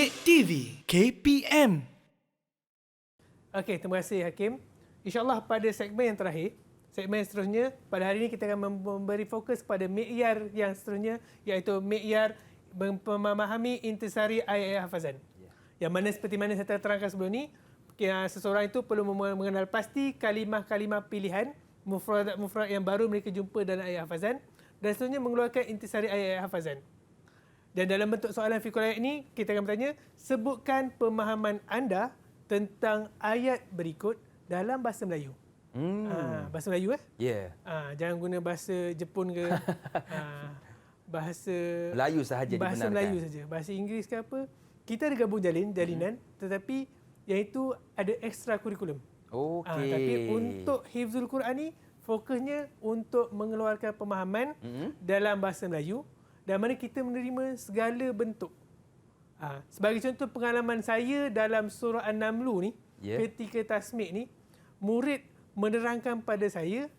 Gate TV KPM. Okey, terima kasih Hakim. InsyaAllah pada segmen yang terakhir, segmen yang seterusnya, pada hari ini kita akan memberi fokus kepada mi'yar yang seterusnya, iaitu mi'yar memahami intisari ayat-ayat hafazan. Yang mana seperti mana saya terangkan sebelum ini, seseorang itu perlu mengenal pasti kalimah-kalimah pilihan, mufradat-mufradat yang baru mereka jumpa dalam ayat hafazan, dan seterusnya mengeluarkan intisari ayat-ayat hafazan. Dan dalam bentuk soalan fiqhul ayat ini, kita akan bertanya, sebutkan pemahaman anda tentang ayat berikut dalam bahasa Melayu. Bahasa Melayu Ya. Jangan guna bahasa Jepun ke, bahasa Melayu sahaja dibenarkan. Bahasa Melayu saja. Bahasa Inggeris ke apa, kita ada gabung jalinan, tetapi yang itu ada ekstra kurikulum. Okey. Tapi untuk hifzul Quran ni, fokusnya untuk mengeluarkan pemahaman dalam bahasa Melayu, dan mana kita menerima segala bentuk. Sebagai contoh pengalaman saya dalam surah An-Naml ni, ketika tasmik ni, murid menerangkan pada saya,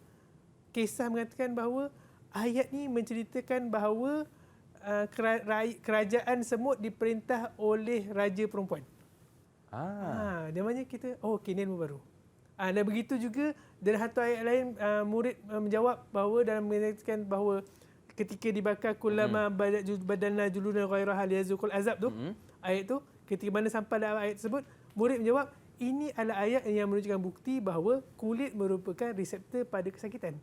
kisah mengatakan bahawa ayat ni menceritakan bahawa kerajaan semut diperintah oleh raja perempuan. Dia maknanya kita, okey, ni ilmu baru. Dan begitu juga dalam satu ayat lain, murid menjawab bahawa dalam mengatakan bahawa ketika dibakar kullama badalna juludan ghairaha liyazuqul azab tu, ayat tu, ketika mana sampai dalam ayat tersebut, murid menjawab, ini adalah ayat yang menunjukkan bukti bahawa kulit merupakan reseptor pada kesakitan.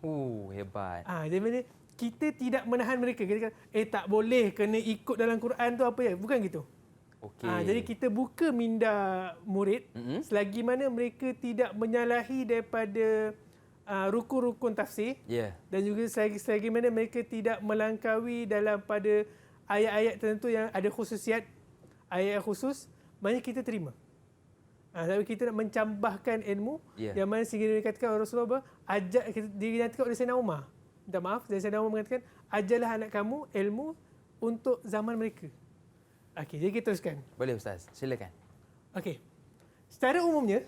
Hebat. Jadi mana kita tidak menahan mereka. Kita kata, tak boleh kena ikut dalam Quran tu apa ya. Bukan gitu. Okey. Jadi kita buka minda murid selagi mana mereka tidak menyalahi daripada rukun-rukun tafsir, dan juga selagi mana mereka tidak melangkaui dalam pada ayat-ayat tertentu yang ada khususiat, ayat khusus, maknanya kita terima. Tapi kita nak mencambahkan ilmu, yang mana sehingga dikatakan Rasulullah dinyatakan oleh Sayyidina Umar. Minta maaf, Sayyidina Umar mengatakan, ajarlah anak kamu ilmu untuk zaman mereka. Okey, jadi kita teruskan. Boleh Ustaz, silakan. Okey. Secara umumnya,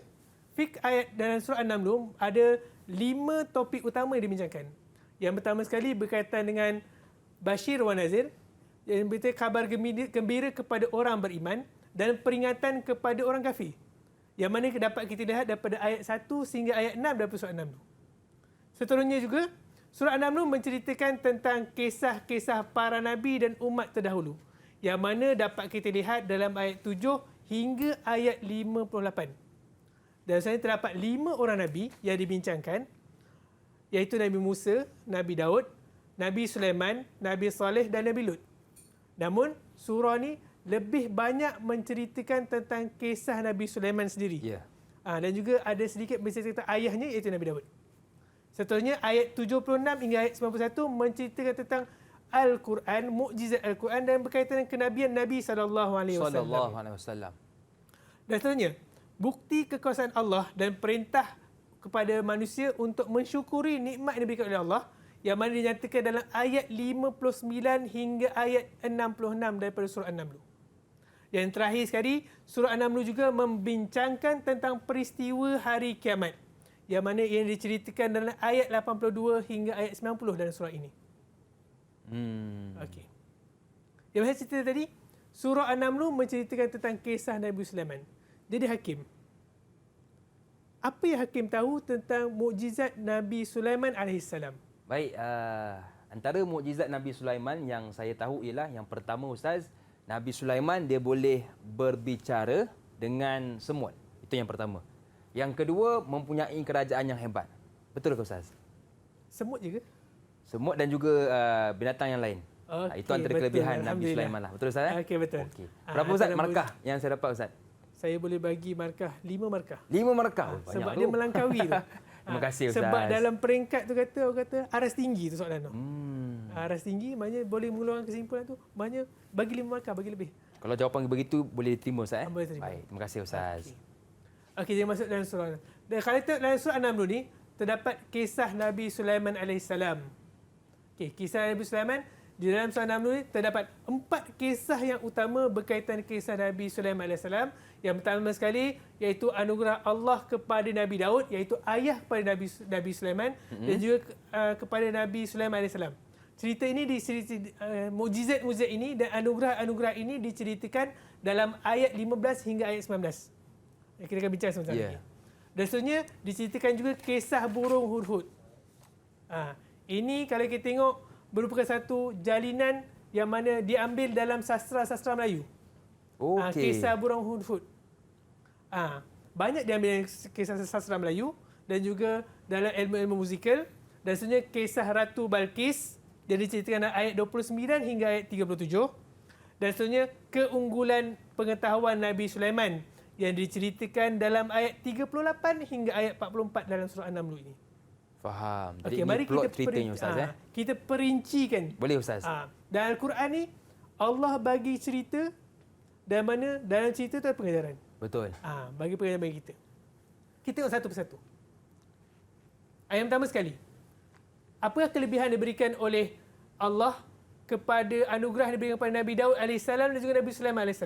fiqh ayat dalam surah An-Naml ada 5 topik utama yang dibincangkan. Yang pertama sekali berkaitan dengan Bashir wa Nazir, yang berita kabar gembira kepada orang beriman dan peringatan kepada orang kafir. Yang mana dapat kita lihat daripada ayat 1 sehingga ayat 6 daripada surah An-Naml. Seterusnya juga, surah An-Naml menceritakan tentang kisah-kisah para nabi dan umat terdahulu. Yang mana dapat kita lihat dalam ayat 7 hingga ayat 58. Dan sebenarnya terdapat 5 orang Nabi yang dibincangkan, iaitu Nabi Musa, Nabi Daud, Nabi Sulaiman, Nabi Saleh dan Nabi Lut. Namun, surah ni lebih banyak menceritakan tentang kisah Nabi Sulaiman sendiri. Dan juga ada sedikit bercerita tentang ayahnya, iaitu Nabi Daud. Seterusnya, ayat 76 hingga ayat 91 menceritakan tentang Al-Quran, mukjizat Al-Quran dan berkaitan dengan kenabian Nabi SAW. Dan seterusnya, bukti kekuasaan Allah dan perintah kepada manusia untuk mensyukuri nikmat yang diberikan oleh Allah, yang mana dinyatakan dalam ayat 59 hingga ayat 66 daripada surah An-Naml. Yang terakhir sekali, surah An-Naml juga membincangkan tentang peristiwa hari kiamat, yang mana yang diceritakan dalam ayat 82 hingga ayat 90 dalam surah ini. Okey. Yang saya cerita tadi, surah An-Naml menceritakan tentang kisah Nabi Sulaiman. Jadi Hakim, apa yang Hakim tahu tentang mukjizat Nabi Sulaiman AS? Baik, antara mukjizat Nabi Sulaiman yang saya tahu ialah yang pertama Ustaz, Nabi Sulaiman dia boleh berbicara dengan semut. Itu yang pertama. Yang kedua, mempunyai kerajaan yang hebat. Betul ke Ustaz? Semut je ke? Semut dan juga binatang yang lain. Itu antara kelebihan Nabi Sulaiman lah. Betul Ustaz? Okey, betul. Berapa Ustaz markah yang saya dapat Ustaz? Saya boleh bagi markah 5 markah. 5 markah? Sebab dia melangkaui tu. Terima kasih Ustaz. Sebab dalam peringkat tu orang kata aras tinggi tu soalan tu. Aras tinggi maknanya boleh mengeluarkan kesimpulan tu, maknanya bagi 5 markah, bagi lebih. Kalau jawapan begitu boleh diterima Ustaz? Boleh terima. Baik, terima kasih Ustaz. Okey, dia masuk dalam surah. Dan kalau kita dalam surah An-Naml ni, terdapat kisah Nabi Sulaiman AS. Okey, kisah Nabi Sulaiman. Di dalam surah An-Naml ni terdapat 4 kisah yang utama berkaitan kisah Nabi Sulaiman AS. Yang pertama sekali iaitu anugerah Allah kepada Nabi Daud, iaitu ayah kepada Nabi Sulaiman, dan juga kepada Nabi Sulaiman AS. cerita ini mukjizat-mukjizat ini dan anugerah-anugerah ini diceritakan dalam ayat 15 hingga ayat 19. Kita akan bincang sebentar lagi. Dan seterusnya diceritakan juga kisah burung hudhud. Ini kalau kita tengok merupakan satu jalinan yang mana diambil dalam sastra-sastra Melayu. Kisah burung hudhud. Banyak diambil kisah sastra Melayu dan juga dalam ilmu-ilmu musikal. Dan seterusnya kisah Ratu Balqis yang diceritakan dalam ayat 29 hingga ayat 37. Dan seterusnya keunggulan pengetahuan Nabi Sulaiman yang diceritakan dalam ayat 38 hingga ayat 44 dalam surah An-Naml ini. Faham. Jadi Okey, ini mari plot ceritanya Ustaz. Kita perincikan. Boleh Ustaz? Dalam Al-Quran ni Allah bagi cerita dan mana dalam cerita tu ada pengajaran. Betul. Bagi pengajaran bagi kita. Kita tengok satu persatu. Ayat pertama sekali. Apakah kelebihan diberikan oleh Allah kepada anugerah yang diberikan kepada Nabi Daud AS dan juga Nabi Sulaiman AS?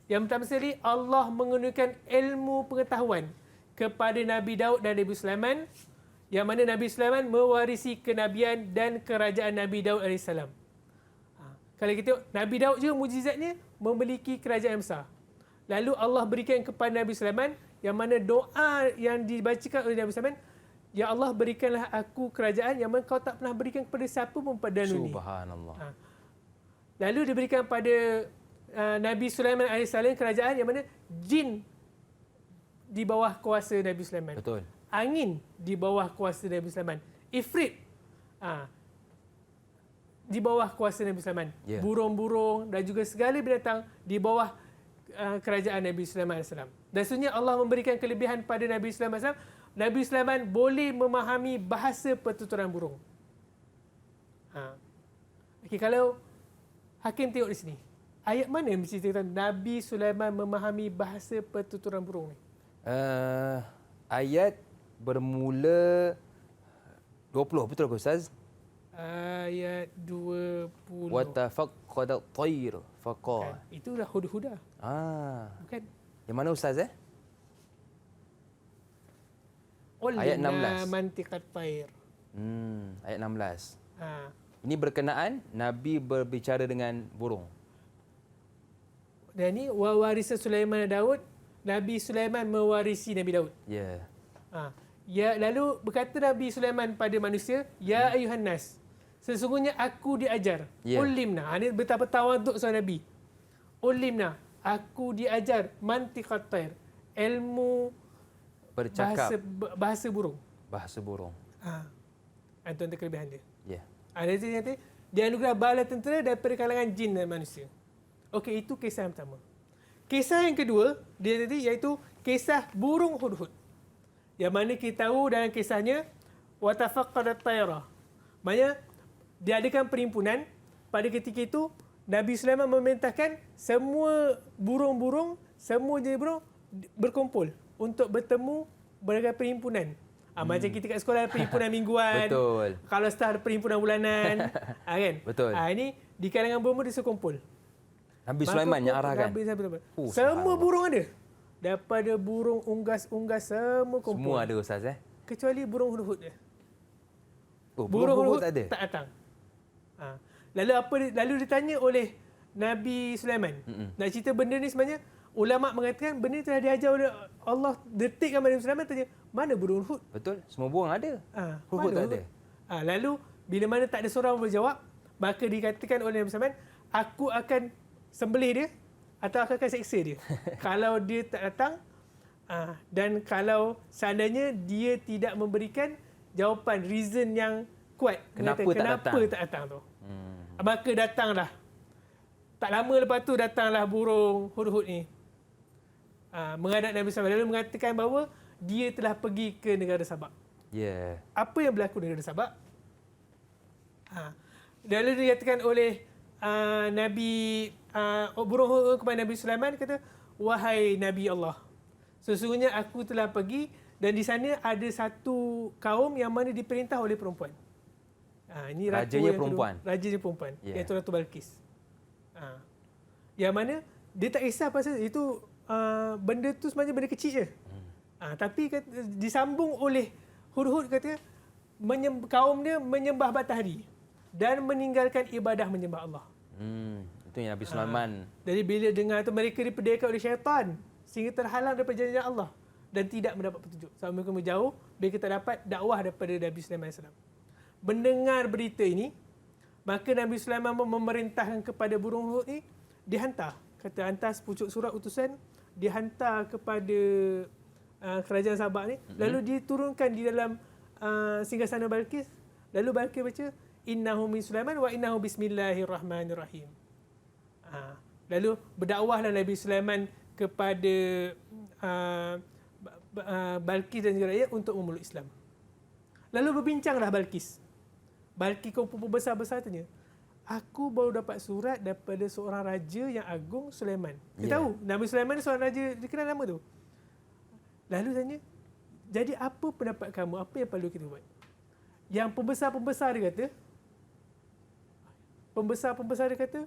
Yang pertama sekali, Allah menggunakan ilmu pengetahuan kepada Nabi Daud dan Nabi Sulaiman, yang mana Nabi Sulaiman mewarisi kenabian dan kerajaan Nabi Daud AS. Kalau kita tengok, Nabi Daud juga mujizatnya memiliki kerajaan yang besar. Lalu Allah berikan kepada Nabi Sulaiman, yang mana doa yang dibacakan oleh Nabi Sulaiman, Ya Allah, berikanlah aku kerajaan yang mana kau tak pernah berikan kepada siapa pun pada dunia. Subhanallah. Lalu diberikan pada Nabi Sulaiman AS kerajaan yang mana jin di bawah kuasa Nabi Sulaiman. Betul. Angin di bawah kuasa Nabi Sulaiman. Ifrit di bawah kuasa Nabi Sulaiman. Burung-burung dan juga segala binatang di bawah kerajaan Nabi Sulaiman AS. Dan sebenarnya Allah memberikan kelebihan pada Nabi Sulaiman AS. Nabi Sulaiman boleh memahami bahasa pertuturan burung. Okey, kalau Hakim tengok di sini, ayat mana yang menceritakan Nabi Sulaiman memahami bahasa pertuturan burung ni? Ayat bermula 20, betul ke Ustaz? Ayat 20. Wa tafaqqada at-tayr faqa. Itu dah hudhudah. Bukan? Yang mana Ustaz Ayat 16. Mantiqat tair. Ayat 16. Ini berkenaan Nabi berbicara dengan burung. Dan ni wa warisa Sulaiman Daud, Nabi Sulaiman mewarisi Nabi Daud. Lalu berkata Nabi Sulaiman pada manusia, ya ayuhan nas, sesungguhnya aku diajar. Ulimna. Ini betapa tawaduk seorang Nabi. Ulimna, aku diajar mantiqat tair, ilmu bercakap bahasa burung. Bahasa burung. Itu antara kelebihan dia. Ada dia kata dia anugerah bala tentera daripada kalangan jin dan manusia. Okey, itu kisah yang pertama. Kisah yang kedua dia tadi iaitu kisah burung hudhud. Yang mana kita tahu dalam kisahnya wa tafaqqadat tayra. Maksudnya diadakan perhimpunan pada ketika itu Nabi Sulaiman memerintahkan semua burung-burung, semua jenis burung berkumpul untuk bertemu berbagai perhimpunan. Macam kita kat sekolah perhimpunan mingguan. Betul. Kalau start perhimpunan bulanan. Kan? Betul. Ini di kalangan burung dia kumpul. Nabi Sulaiman yang arahkan. Semua burung ada. Daripada burung unggas-unggas semua kumpul. Semua ada Ustaz Kecuali burung hudhud dia. Burung hudhud tak ada? Tak datang. Lalu ditanya oleh Nabi Sulaiman. Nak cerita benda ni sebenarnya ulama mengatakan benda telah diajar oleh Allah. Detikkan Nabi Sulaiman tanya, mana burung hudhud? Betul, semua burung ada. Hudhud tak ada. Lalu bila mana tak ada seorang berjawab, maka dikatakan oleh Nabi Sulaiman, aku akan sembelih dia atau aku akan seksa dia. Kalau dia tak datang dan kalau seandainya dia tidak memberikan jawapan, reason yang kuat. Kenapa tak datang tu. Maka datanglah. Tak lama lepas tu datanglah burung hudhud ni. Menghadap Nabi Sulaiman. Lalu mengatakan bahawa dia telah pergi ke negara Sabak. Apa yang berlaku di negara Sabak? Lalu dikatakan oleh burung hudhud kepada Nabi Sulaiman, kata, wahai Nabi Allah, sesungguhnya aku telah pergi dan di sana ada satu kaum yang mana diperintah oleh perempuan. Ini Rajanya perempuan. Rajanya perempuan. Iaitu Ratu Balqis. Yang mana dia tak kisah pasal itu benda tu sebenarnya benda kecil je. Tapi disambung oleh hudhud, kata kaum dia menyembah matahari. dan meninggalkan ibadah menyembah Allah. Itu yang Nabi Sulaiman. Jadi bila dengar tu mereka diperdiakan oleh syaitan sehingga terhalang daripada janji Allah dan tidak mendapat petunjuk. Sampai mereka menjauh, mereka tak dapat dakwah daripada Nabi Sulaiman AS. Mendengar berita ini, maka Nabi Sulaiman memerintahkan kepada burung Hud ni dihantar. Kata hantar sepucuk surat utusan, dihantar kepada kerajaan Sabak ni, lalu diturunkan di dalam singgasana Balqis. Lalu Balqis baca innahu min Sulaiman wa innahu bismillahirrahmanirrahim. Lalu berdakwahlah Nabi Sulaiman kepada Balqis dan juga rakyat untuk memeluk Islam. Lalu berbincanglah Balqis. Balqis kumpul besar-besar tanya, aku baru dapat surat daripada seorang raja yang agung, Sulaiman. Kita tahu Nabi Sulaiman ni seorang raja, dikenal nama tu. Lalu tanya, jadi apa pendapat kamu? Apa yang perlu kita buat? Yang pembesar-pembesar dia kata,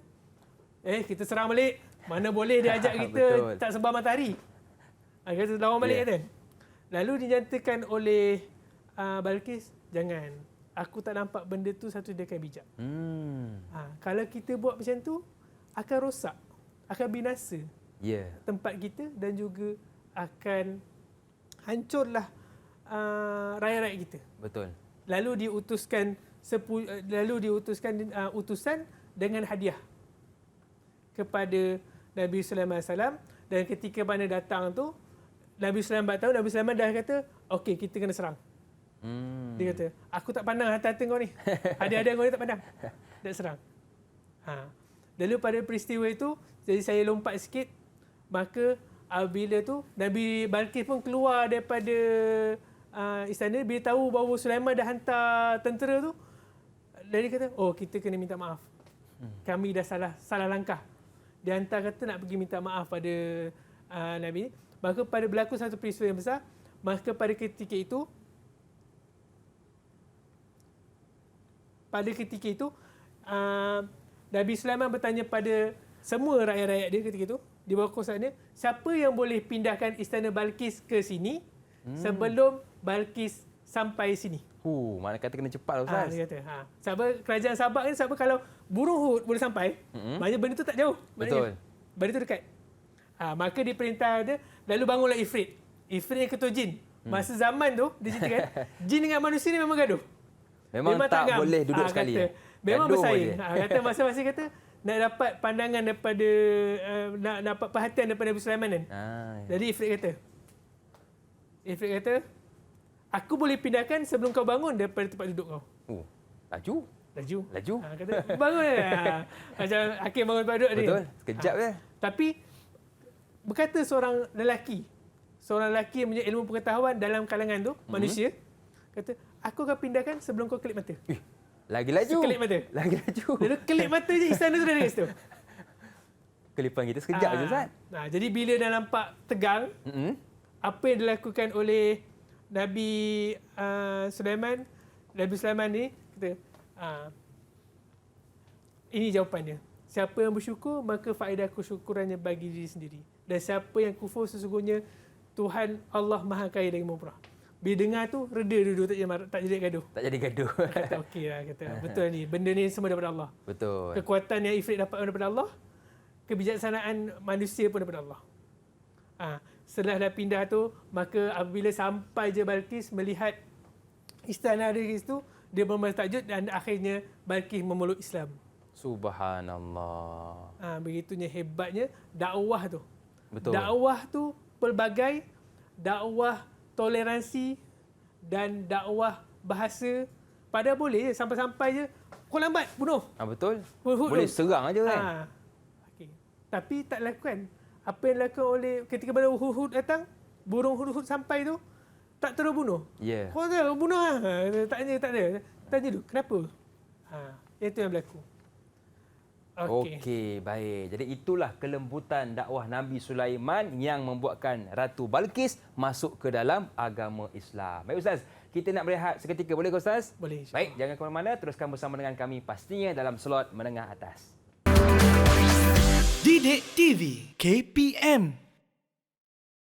kita serang balik. Mana boleh dia ajak kita tak sebar matahari. Kita lawan balik kan. Lalu dinyatakan oleh Balqis, jangan. Aku tak nampak benda tu satu tindakan bijak. Kalau kita buat macam tu, akan rosak, akan binasa tempat kita dan juga akan hancurlah rakyat-rakyat kita. Betul. Lalu diutuskan utusan dengan hadiah kepada Nabi Sulaiman AS. Dan ketika mana datang tu, Nabi Sulaiman tahu, Nabi Sulaiman dah kata, okey, kita kena serang. Dia kata, aku tak pandang harta-harta kau ni. Hadiah-hadiah kau ni tak pandang. Nak serang. Lalu pada peristiwa itu, jadi saya lompat sikit, maka bila tu Nabi Balqis pun keluar daripada istana. Bila tahu bahawa Sulaiman dah hantar tentera tu, dia kata, kita kena minta maaf. Kami dah salah langkah. Dia hantar kata nak pergi minta maaf pada Nabi. Maka pada berlaku satu peristiwa yang besar, maka pada ketika itu Nabi Sulaiman bertanya pada semua rakyat-rakyat dia ketika itu, di bawah kuasaannya, siapa yang boleh pindahkan istana Balqis ke sini sebelum Balqis sampai sini. Mana kata kena cepat Ustaz. Dia kata, sebab kerajaan Sabak ni, sebab kalau burung Hud boleh sampai, maknanya benda tu tak jauh. Betul. Benda tu dekat. Maka diperintah dia, lalu bangunlah Ifrit. Ifrit yang ketua jin. Masa zaman tu, dia ceritakan, jin dengan manusia ni memang gaduh. Memang tak boleh duduk sekali. Kata, memang bersaing. Kata masing-masing kata, nak dapat pandangan daripada, nak dapat perhatian daripada Nabi Sulaiman kan. Jadi Ifrit kata, aku boleh pindahkan sebelum kau bangun daripada tempat duduk kau. Laju. Kata, bangun lah. Macam Hakim bangun tempat duduk ni. Betul, sekejap je. Tapi, berkata seorang lelaki yang punya ilmu pengetahuan dalam kalangan tu, manusia, kata, aku akan pindahkan sebelum kau kelip mata. Lagi laju. Kelip mata. Lagi laju. Lalu kelip mata je, istana tu dah ada kat situ. Kelipan kita sekejap je Ustaz. Jadi bila dah nampak tegang, apa yang dilakukan oleh Nabi Sulaiman ni, kata, ini jawapannya. Siapa yang bersyukur, maka faedah kesyukurannya bagi diri sendiri. Dan siapa yang kufur, sesungguhnya Tuhan Allah Maha Kaya lagi Maha. Bila dengar tu, reda dulu, tak jadi gaduh. Tak jadi gaduh. Kata okey lah, kata betul ni. Benda ni semua daripada Allah. Betul. Kekuatan yang Ifrit dapat daripada Allah, kebijaksanaan manusia pun daripada Allah. Setelah dah pindah tu, maka apabila sampai je Balqis melihat istana ada di situ, dia bermasa takjub dan akhirnya Balqis memeluk Islam. Subhanallah. Begitunya hebatnya dakwah tu. Betul. Dakwah tu pelbagai, dakwah toleransi dan dakwah bahasa. Pada boleh je, sampai-sampai je, kau lambat, bunuh. Betul. Hud boleh tu. serang aja kan. Okay. Tapi tak lakukan. Apa yang dilakukan oleh ketika mana Hud datang, burung Hud sampai tu, tak terus bunuh. Kau tahu bunuh lah. Tak ada. Tanya dulu, kenapa? Itu yang berlaku. Okey, baik. Jadi itulah kelembutan dakwah Nabi Sulaiman yang membuatkan Ratu Balqis masuk ke dalam agama Islam. Baik Ustaz, kita nak berehat seketika, boleh ke Ustaz? Boleh. Baik, jangan ke mana-mana, teruskan bersama dengan kami pastinya dalam slot menengah atas. Didik TV KPM